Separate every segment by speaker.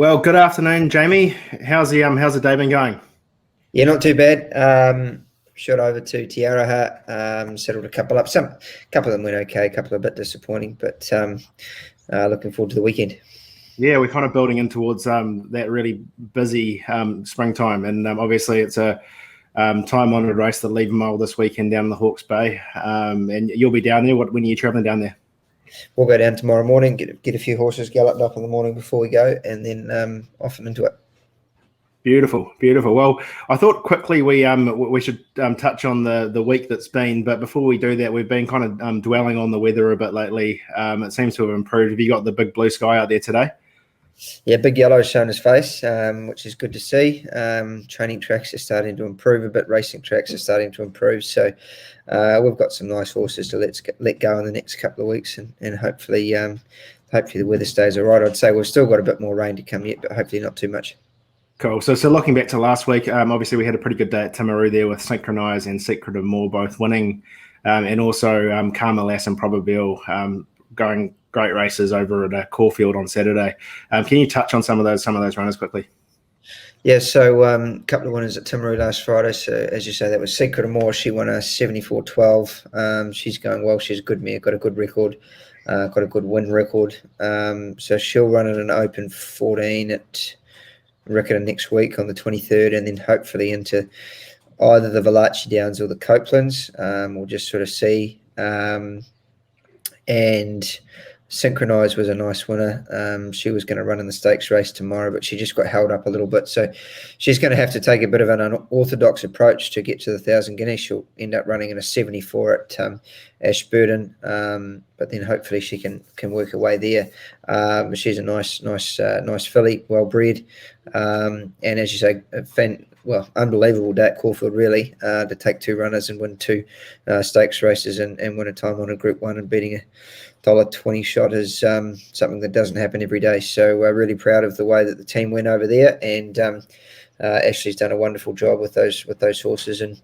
Speaker 1: Well, good afternoon, Jamie. How's the day been going?
Speaker 2: Yeah, not too bad. Shot over to Tiaraha, settled a couple up. A couple of them went okay, a couple a bit disappointing, but looking forward to the weekend.
Speaker 1: Yeah, we're kind of building in towards that really busy springtime, and obviously it's a time-honoured race, the Lever Mile this weekend down in the Hawke's Bay, and you'll be down there. When are you travelling down there?
Speaker 2: We'll go down tomorrow morning, get a few horses galloped up in the morning before we go, and then off and into it.
Speaker 1: Beautiful, beautiful. Well, I thought quickly we should touch on the week that's been, but before we do that, we've been kind of dwelling on the weather a bit lately. It seems to have improved. Have you got the big blue sky out there today?
Speaker 2: Yeah, Big Yellow's shown his face, which is good to see. Training tracks are starting to improve a bit. Racing tracks are starting to improve. So we've got some nice horses to let go in the next couple of weeks, and hopefully the weather stays all right. I'd say we've still got a bit more rain to come yet, but hopefully not too much.
Speaker 1: Cool. So looking back to last week, obviously we had a pretty good day at Timaru there with Synchronise and Secret of More both winning, and also Carmelass and Probabeel going great races over at Caulfield on Saturday. Can you touch on some of those runners quickly?
Speaker 2: Yeah, so a couple of winners at Timaru last Friday. So as you say, that was Secret of More. She won a 74-12. She's going well. She's a good mare, got a good record, got a good win record. So she'll run in an open 14 at Riccarton next week on the 23rd, and then hopefully into either the Valachi Downs or the Copelands. We'll just sort of see. And Synchronise was a nice winner. She was going to run in the stakes race tomorrow, but she just got held up a little bit. So she's going to have to take a bit of an unorthodox approach to get to the 1,000 guineas. She'll end up running in a 74 at Ashburton, but then hopefully she can work her way there. She's a nice filly, well bred, and as you say, unbelievable day at Caulfield, really, to take two runners and win two stakes races and win a time on a Group 1 and beating a $1.20 shot is something that doesn't happen every day. So we're really proud of the way that the team went over there, and Ashley's done a wonderful job with those horses, and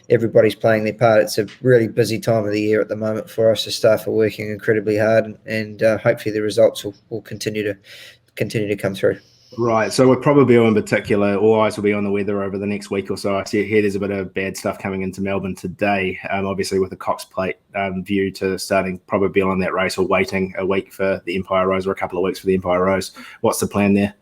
Speaker 2: everybody's playing their part. It's a really busy time of the year at the moment for us. The staff are working incredibly hard, and hopefully the results will continue to come through.
Speaker 1: Right, so with Probabeel in particular, all eyes will be on the weather over the next week or so. I see here there's a bit of bad stuff coming into Melbourne today, obviously with the Cox Plate view to starting Probabeel on that race, or waiting a week for the Empire Rose or a couple of weeks for the Empire Rose. What's the plan there?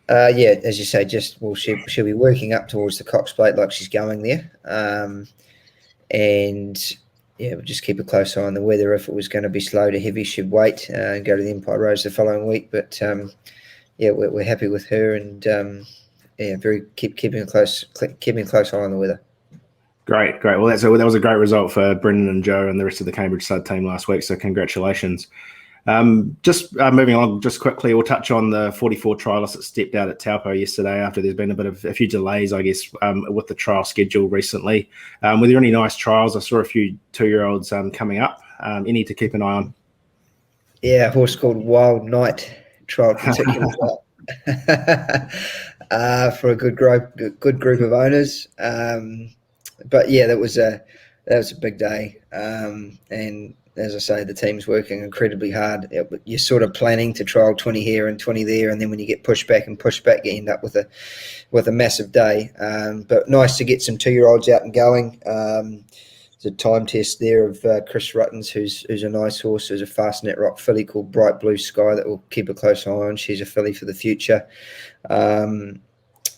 Speaker 2: Yeah, as you say, she'll be working up towards the Cox Plate like she's going there, and yeah, we'll just keep a close eye on the weather. If it was going to be slow to heavy, she'd wait and go to the Empire Rose the following week. But yeah, we're happy with her, and keeping a close eye on the weather.
Speaker 1: Great. Well, that was a great result for Brendan and Joe and the rest of the Cambridge Stud team last week. So congratulations. Just moving on, just quickly, we'll touch on the 44 trialists that stepped out at Taupo yesterday after there's been a few delays, I guess, with the trial schedule recently. Were there any nice trials? I saw a few 2-year-olds coming up. Any to keep an eye on?
Speaker 2: Yeah, a horse called Wild Knight trialled particularly well for a good group of owners. But yeah, that was a big day, and as I say, the team's working incredibly hard. You're sort of planning to trial 20 here and 20 there, and then when you get pushed back, you end up with a massive day. But nice to get some 2-year-olds out and going. There's a time test there of Chris Ruttons, who's a nice horse. There's a fast net rock filly called Bright Blue Sky that we'll keep a close eye on. She's a filly for the future.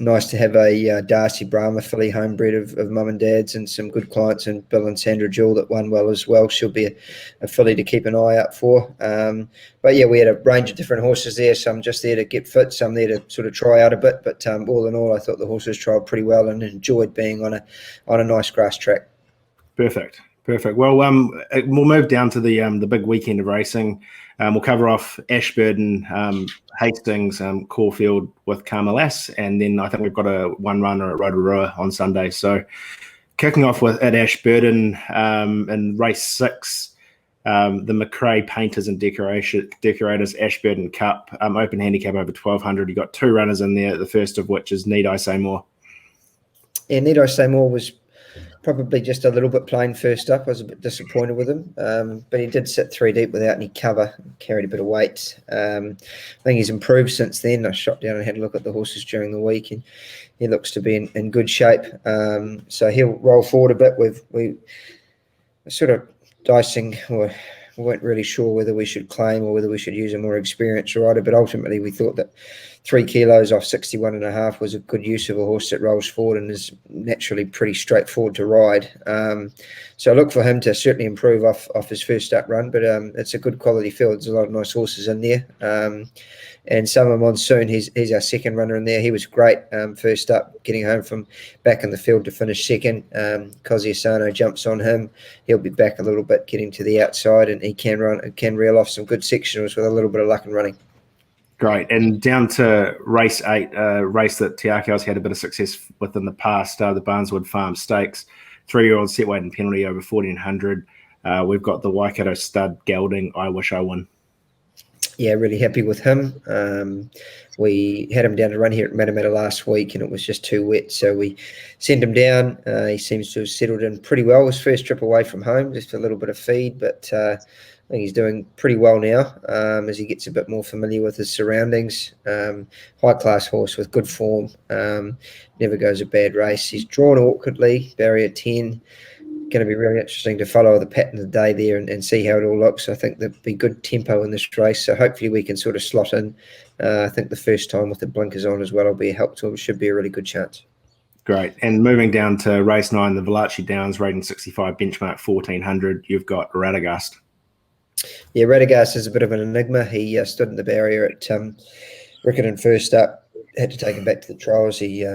Speaker 2: Nice to have a Darcy Brahma filly, homebred of mum and dad's, and some good clients, and Bill and Sandra Jewell that won well as well. She'll be a filly to keep an eye out for. But yeah, we had a range of different horses there, some just there to get fit, some there to sort of try out a bit. But all in all, I thought the horses trialled pretty well and enjoyed being on a nice grass track.
Speaker 1: Perfect. Well, we'll move down to the big weekend of racing. We'll cover off Ashburton, Hastings, Caulfield with Carmelass, and then I think we've got a one runner at Rotorua on Sunday. So kicking off at Ashburton in race 6, the McRae Painters and Decorators Ashburton Cup, open handicap over 1,200. You got 2 runners in there, the first of which is Need I Say More.
Speaker 2: Yeah, Need I Say More was Probably just a little bit plain first up. I was a bit disappointed with him, but he did sit 3 deep without any cover, carried a bit of weight. I think he's improved since then. I shot down and had a look at the horses during the week, and he looks to be in good shape. So he'll roll forward a bit. We sort of dicing, or we weren't really sure whether we should claim or whether we should use a more experienced rider, but ultimately we thought that 3 kilos off 61.5 was a good use of a horse that rolls forward and is naturally pretty straightforward to ride. So I look for him to certainly improve off his first up run, but it's a good quality field. There's a lot of nice horses in there. And Summer Monsoon, he's our second runner in there. He was great first up, getting home from back in the field to finish second. Kozi Asano jumps on him. He'll be back a little bit, getting to the outside, and he can reel off some good sectionals with a little bit of luck and running.
Speaker 1: Great. And down to race 8, a race that Te Akaau's had a bit of success with in the past, the Barneswood Farm Stakes, 3-year-old set weight and penalty over 1400. We've got the Waikato stud gelding, I Wish I Win.
Speaker 2: Yeah, really happy with him. We had him down to run here at Matamata last week, and it was just too wet, so we sent him down. He seems to have settled in pretty well. His first trip away from home, just a little bit of feed, but I think he's doing pretty well now as he gets a bit more familiar with his surroundings. High-class horse with good form. Never goes a bad race. He's drawn awkwardly, barrier 10. Going to be really interesting to follow the pattern of the day there and see how it all looks. I think there'll be good tempo in this race, so hopefully we can sort of slot in. I think the first time with the blinkers on as well will be a help to him. Should be a really good chance.
Speaker 1: Great. And moving down to race 9, the Valachi Downs, rating 65, benchmark 1400. You've got Radagast.
Speaker 2: Yeah, Radagast is a bit of an enigma. He stood in the barrier at Riccarton first up. Had to take him back to the trials. He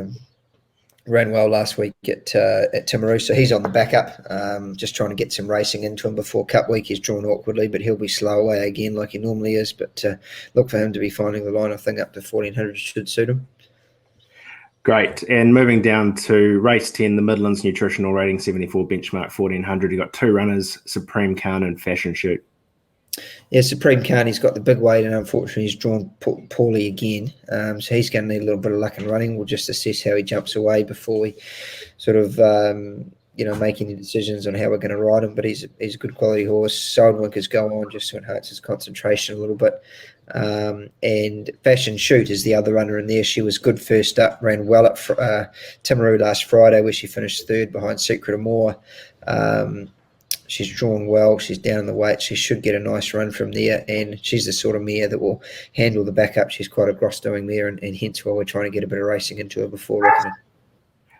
Speaker 2: ran well last week at Timaru, so he's on the backup, just trying to get some racing into him before Cup Week. He's drawn awkwardly, but he'll be slow away again like he normally is, but look for him to be finding the line. I think up to 1400 should suit him.
Speaker 1: Great. And moving down to race 10, the Midlands Nutritional, rating 74, benchmark 1400. You've got 2 runners, Supreme Khan and Fashion Shoot.
Speaker 2: Yeah, Supreme Khan, he's got the big weight, and unfortunately he's drawn poorly again. So he's going to need a little bit of luck and running. We'll just assess how he jumps away before we sort of, make any decisions on how we're going to ride him. But he's a good quality horse. Sidewinkers go on just to enhance his concentration a little bit. And Fashion Shoot is the other runner in there. She was good first up, ran well at Timaru last Friday, where she finished 3rd behind Secret of More. She's drawn well. She's down in the weight. She should get a nice run from there, and she's the sort of mare that will handle the backup. She's quite a gross-doing mare, and hence why we're trying to get a bit of racing into her before Riccarton.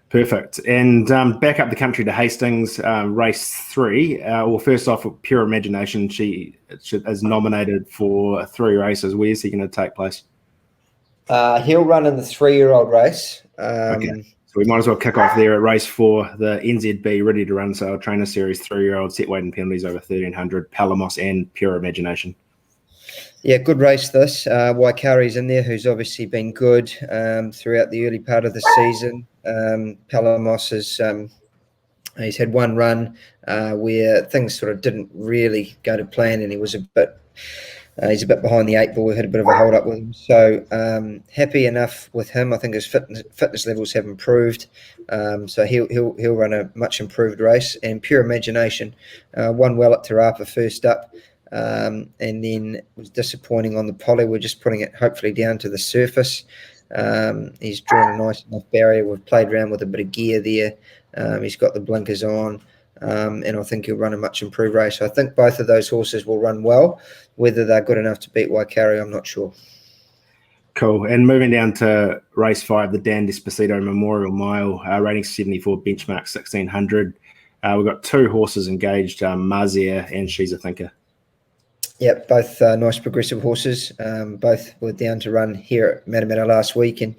Speaker 1: Perfect. And back up the country to Hastings, race 3. First off, Pure Imagination, she is nominated for 3 races. Where's he going to take place?
Speaker 2: He'll run in the 3-year-old race.
Speaker 1: Okay. So we might as well kick off there at race 4, the NZB Ready to Run Sale Trainer Series, 3-year-old set weight and penalties over 1300, Palamos and Pure Imagination. Yeah,
Speaker 2: good race this. Waikari's in there, who's obviously been good throughout the early part of the season. Palamos is he's had 1 run where things sort of didn't really go to plan, and he was he's a bit behind the 8 ball. We had a bit of a hold up with him. So happy enough with him. I think his fitness levels have improved. So he'll run a much improved race. And Pure Imagination won well at Te Rapa first up. And then was disappointing on the poly. We're just putting it hopefully down to the surface. He's drawn a nice enough barrier. We've played around with a bit of gear there. He's got the blinkers on. And I think he'll run a much improved race. So I think both of those horses will run well. Whether they're good enough to beat Waikari, I'm not sure.
Speaker 1: Cool. And moving down to race 5, the Dan Despacito Memorial Mile, rating 74, benchmark 1600. We've got 2 horses engaged, Mazia and She's a Thinker.
Speaker 2: Yep, both nice progressive horses. Both were down to run here at Matamata last week, and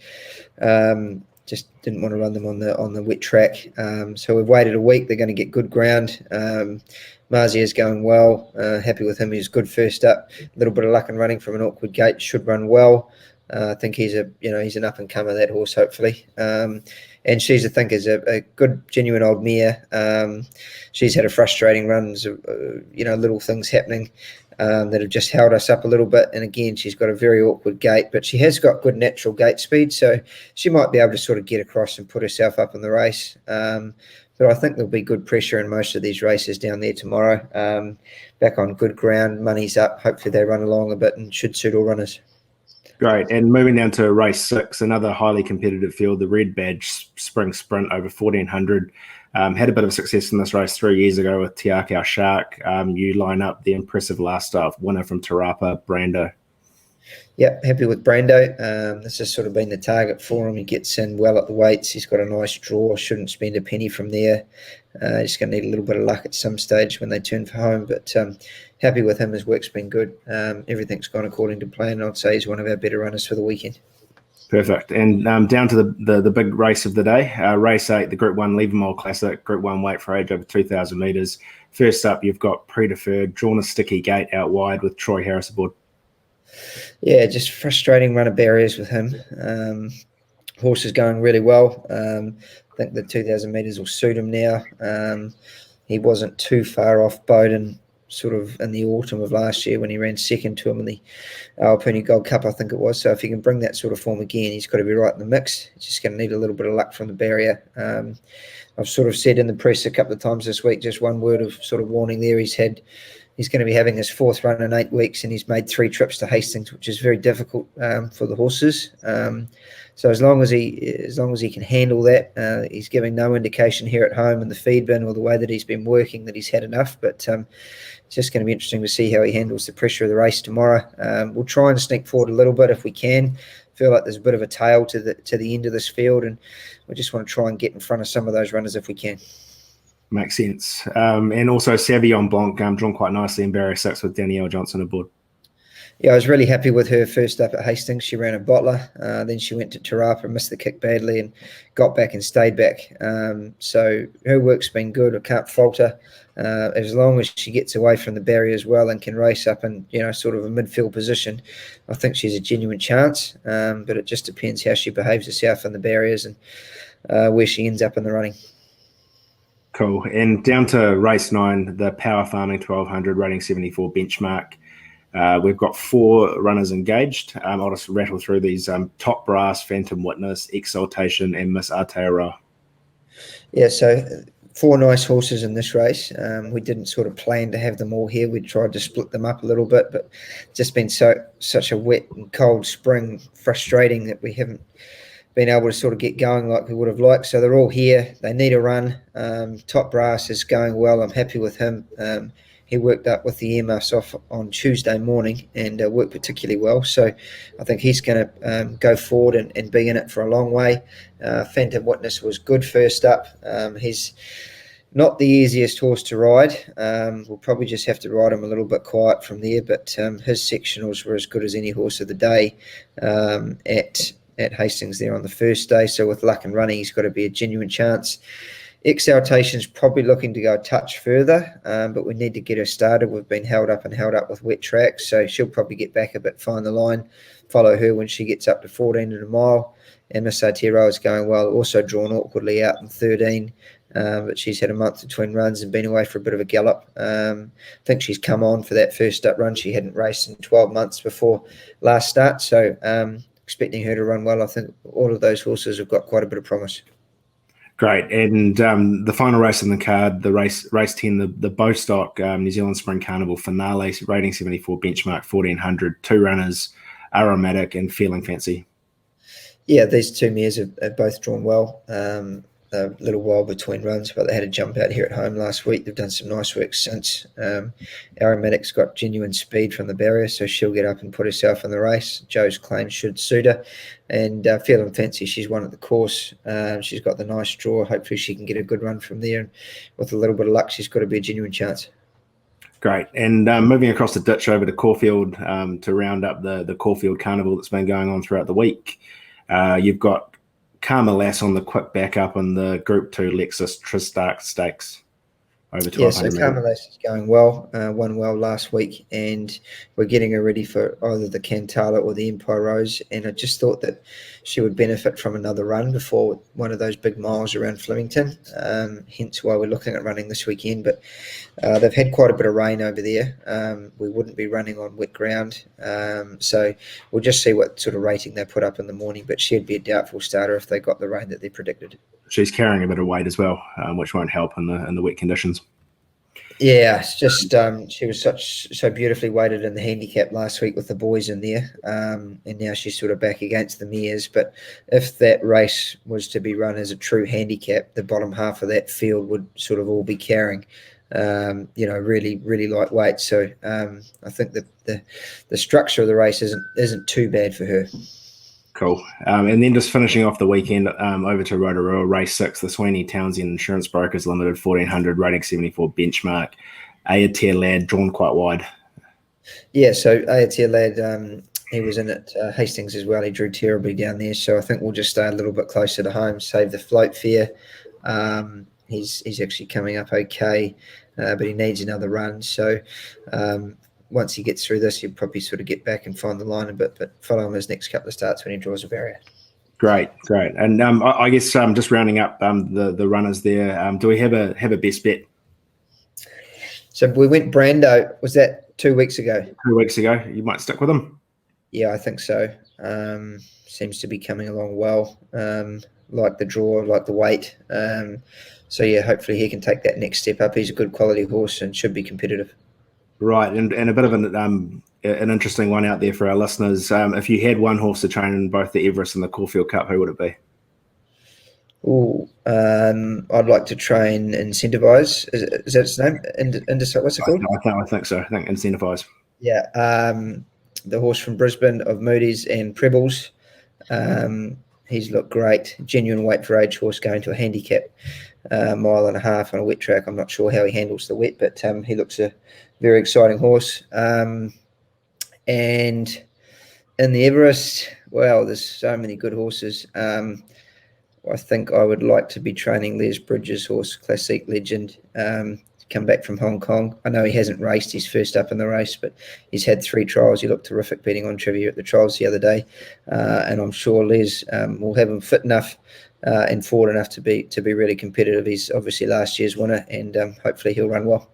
Speaker 2: just didn't want to run them on the wet track. So we've waited a week. They're going to get good ground. Mazia is going well. Happy with him. He's good first up. A little bit of luck and running from an awkward gate. Should run well. I think he's an up and comer, that horse, hopefully. And she's, I think, is a good, genuine old mare. She's had a frustrating run, little things happening that have just held us up a little bit. And again, she's got a very awkward gait, but she has got good natural gait speed, so she might be able to sort of get across and put herself up in the race. But I think there'll be good pressure in most of these races down there tomorrow. Back on good ground, money's up. Hopefully they run along a bit and should suit all runners.
Speaker 1: Great. And moving down to race 6, another highly competitive field, the Red Badge Spring Sprint over 1400. Had a bit of success in this race 3 years ago with Te Akau Shark. You line up the impressive last start winner from Te Rapa, Brando.
Speaker 2: Yeah, happy with Brando. This has sort of been the target for him. He gets in well at the weights. He's got a nice draw. Shouldn't spend a penny from there. Just going to need a little bit of luck at some stage when they turn for home. But happy with him. His work's been good. Everything's gone according to plan. I'd say he's one of our better runners for the weekend.
Speaker 1: Perfect. And down to the big race of the day, race 8, the Group 1 Levermore Classic, Group 1 weight for age over 2,000 metres. First up, you've got Pre-Deferred, drawn a sticky gate out wide with Troy Harris aboard.
Speaker 2: Yeah, just frustrating run of barriers with him. Horse is going really well. I think the 2,000 metres will suit him now. He wasn't too far off Bowden sort of in the autumn of last year when he ran second to him in the Alpini Gold Cup, I think it was. So if he can bring that sort of form again, he's got to be right in the mix. He's just going to need a little bit of luck from the barrier. I've sort of said in the press a couple of times this week, just one word of sort of warning there. He's going to be having his 4th run in 8 weeks, and he's made 3 trips to Hastings, which is very difficult for the horses. So as long as he can handle that, he's giving no indication here at home in the feed bin or the way that he's been working that he's had enough. But it's just going to be interesting to see how he handles the pressure of the race tomorrow. We'll try and sneak forward a little bit if we can. Feel like there's a bit of a tail to the end of this field, and we just want to try and get in front of some of those runners if we can.
Speaker 1: Makes sense. And also Savion Blanc drawn quite nicely in barrier 6 with Danielle Johnson aboard.
Speaker 2: Yeah, I was really happy with her first up at Hastings. She ran a bottler. Then she went to Te Rapa, missed the kick badly, and got back and stayed back. So her work's been good. I can't fault her. As long as she gets away from the barrier as well and can race up in sort of a midfield position, I think she's a genuine chance. But it just depends how she behaves herself in the barriers and where she ends up in the running.
Speaker 1: Cool. And down to race 9, the Power Farming 1200 rating 74 benchmark. We've got 4 runners engaged. I'll just rattle through these. Top Brass, Phantom Witness, Exaltation, and Miss Aotearoa. Yeah,
Speaker 2: so 4 nice horses in this race. We didn't sort of plan to have them all here. We tried to split them up a little bit, but just been such a wet and cold spring, frustrating that we haven't been able to sort of get going like we would have liked. So they're all here. They need a run. Top Brass is going well. I'm happy with him. He worked up with the earmuffs off on Tuesday morning and worked particularly well. So I think he's going to go forward and be in it for a long way. Phantom Witness was good first up. He's not the easiest horse to ride. We'll probably just have to ride him a little bit quiet from there, but his sectionals were as good as any horse of the day at Hastings there on the first day. So with luck and running, he's got to be a genuine chance. Exaltation's probably looking to go a touch further, but we need to get her started. We've been held up with wet tracks, so she'll probably get back a bit, find the line, follow her when she gets up to 14 and a mile. And Miss Aotearoa is going well, also drawn awkwardly out in 13, but she's had a month between runs and been away for a bit of a gallop. I think she's come on for that first up run. She hadn't raced in 12 months before last start, so expecting her to run well. I think all of those horses have got quite a bit of promise.
Speaker 1: Great. And the final race in the card, the race 10, the Bostock New Zealand Spring Carnival finale, rating 74 benchmark 1400, 2 runners, Aromatic and Feeling Fancy. Yeah,
Speaker 2: these 2 mares have both drawn well. A little while between runs, but they had a jump out here at home last week. They've done some nice work since. Aromatic's got genuine speed from the barrier, so she'll get up and put herself in the race. Joe's claim should suit her. And Feeling Fancy, she's won at the course. She's got the nice draw. Hopefully she can get a good run from there. And with a little bit of luck, she's got to be a genuine chance.
Speaker 1: Great. And moving across the ditch over to Caulfield to round up the Caulfield Carnival that's been going on throughout the week. You've got Karma Lass on the quick backup on the Group 2 Lexus Tristark Stakes. over
Speaker 2: Yeah, so
Speaker 1: 1200 metres.
Speaker 2: Carmelas is going well, won well last week, and we're getting her ready for either the Cantala or the Empire Rose. And I just thought that she would benefit from another run before one of those big miles around Flemington. Hence why we're looking at running this weekend. But they've had quite a bit of rain over there. We wouldn't be running on wet ground. So we'll just see what sort of rating they put up in the morning. But she'd be a doubtful starter if they got the rain that they predicted.
Speaker 1: She's carrying a bit of weight as well, which won't help in the wet conditions.
Speaker 2: Yeah, it's just she was so beautifully weighted in the handicap last week with the boys in there, and now she's sort of back against the mares. But if that race was to be run as a true handicap, the bottom half of that field would sort of all be carrying, really lightweight. So I think that the structure of the race isn't too bad for her.
Speaker 1: Cool. And then just finishing off the weekend, over to Rotorua, race 6, the Sweeney Townsend Insurance Brokers Limited 1400, rating 74 benchmark. Ayatir Lad drawn quite wide.
Speaker 2: Yeah, so Ayatir Lad, he was in at Hastings as well. He drew terribly down there. So I think we'll just stay a little bit closer to home, save the float fare. He's actually coming up okay, but he needs another run. So once he gets through this, he'll probably sort of get back and find the line a bit, but follow him his next couple of starts when he draws a barrier.
Speaker 1: Great. And I guess just rounding up the runners there, do we have a best bet?
Speaker 2: So we went Brando. Was that 2 weeks ago?
Speaker 1: 2 weeks ago. You might stick with him?
Speaker 2: Yeah, I think so. Seems to be coming along well. Like the draw, like the weight. So yeah, hopefully he can take that next step up. He's a good quality horse and should be competitive. Right,
Speaker 1: and a bit of an interesting one out there for our listeners. If you had one horse to train in both the Everest and the Caulfield Cup, who would it be?
Speaker 2: Oh, I'd like to train Incentivize. Is that its name? What's it called?
Speaker 1: I think so. I think Incentivize.
Speaker 2: Yeah, the horse from Brisbane of Moody's and Prebbles. He's looked great. Genuine weight for age horse going to a handicap mile and a half on a wet track. I'm not sure how he handles the wet, but he looks a very exciting horse. And in the Everest, well, there's so many good horses. I think I would like to be training Les Bridges' horse, Classic Legend, come back from Hong Kong. I know he hasn't raced his first up in the race, but he's had 3 trials. He looked terrific beating on Trivia at the trials the other day. And I'm sure Les will have him fit enough and forward enough to be really competitive. He's obviously last year's winner, and hopefully he'll run well.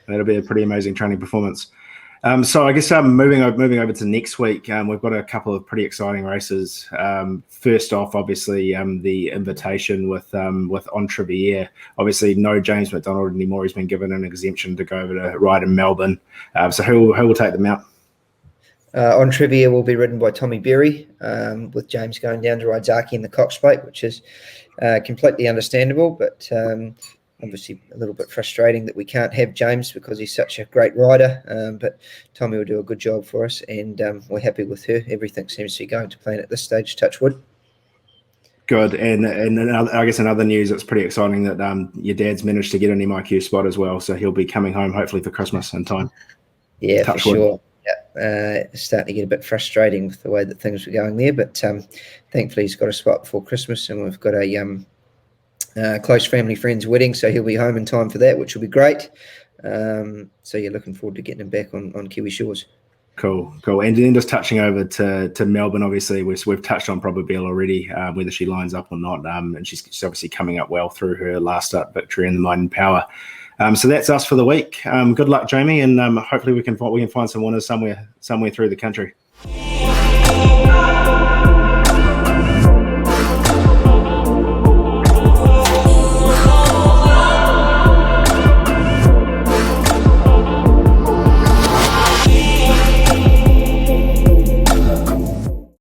Speaker 1: That'll be a pretty amazing training performance. So I guess moving over to next week, we've got a couple of pretty exciting races. First off, obviously, the invitation with Entriviere. Obviously, no James McDonald anymore. He's been given an exemption to go over to ride in Melbourne. So who will take them out?
Speaker 2: Entriviere will be ridden by Tommy Berry, with James going down to ride Zaki in the Cox Plate, which is completely understandable, but obviously a little bit frustrating that we can't have James because he's such a great rider, but Tommy will do a good job for us, and we're happy with her. Everything seems to be going to plan at this stage, touch wood.
Speaker 1: Good. And I guess in other news, it's pretty exciting that your dad's managed to get an MIQ spot as well, so he'll be coming home hopefully for Christmas in time.
Speaker 2: Yeah, touch for wood. Sure. Yeah, it's starting to get a bit frustrating with the way that things were going there, but thankfully he's got a spot before Christmas, and we've got a close family friend's wedding, so he'll be home in time for that, which will be great. So you're looking forward to getting him back on Kiwi shores.
Speaker 1: Cool. And then just touching over to Melbourne, obviously we've touched on Probabile already, whether she lines up or not, and she's obviously coming up well through her last start victory in the Might and Power. So that's us for the week. Good luck, Jamie, and hopefully we can find some winners somewhere through the country.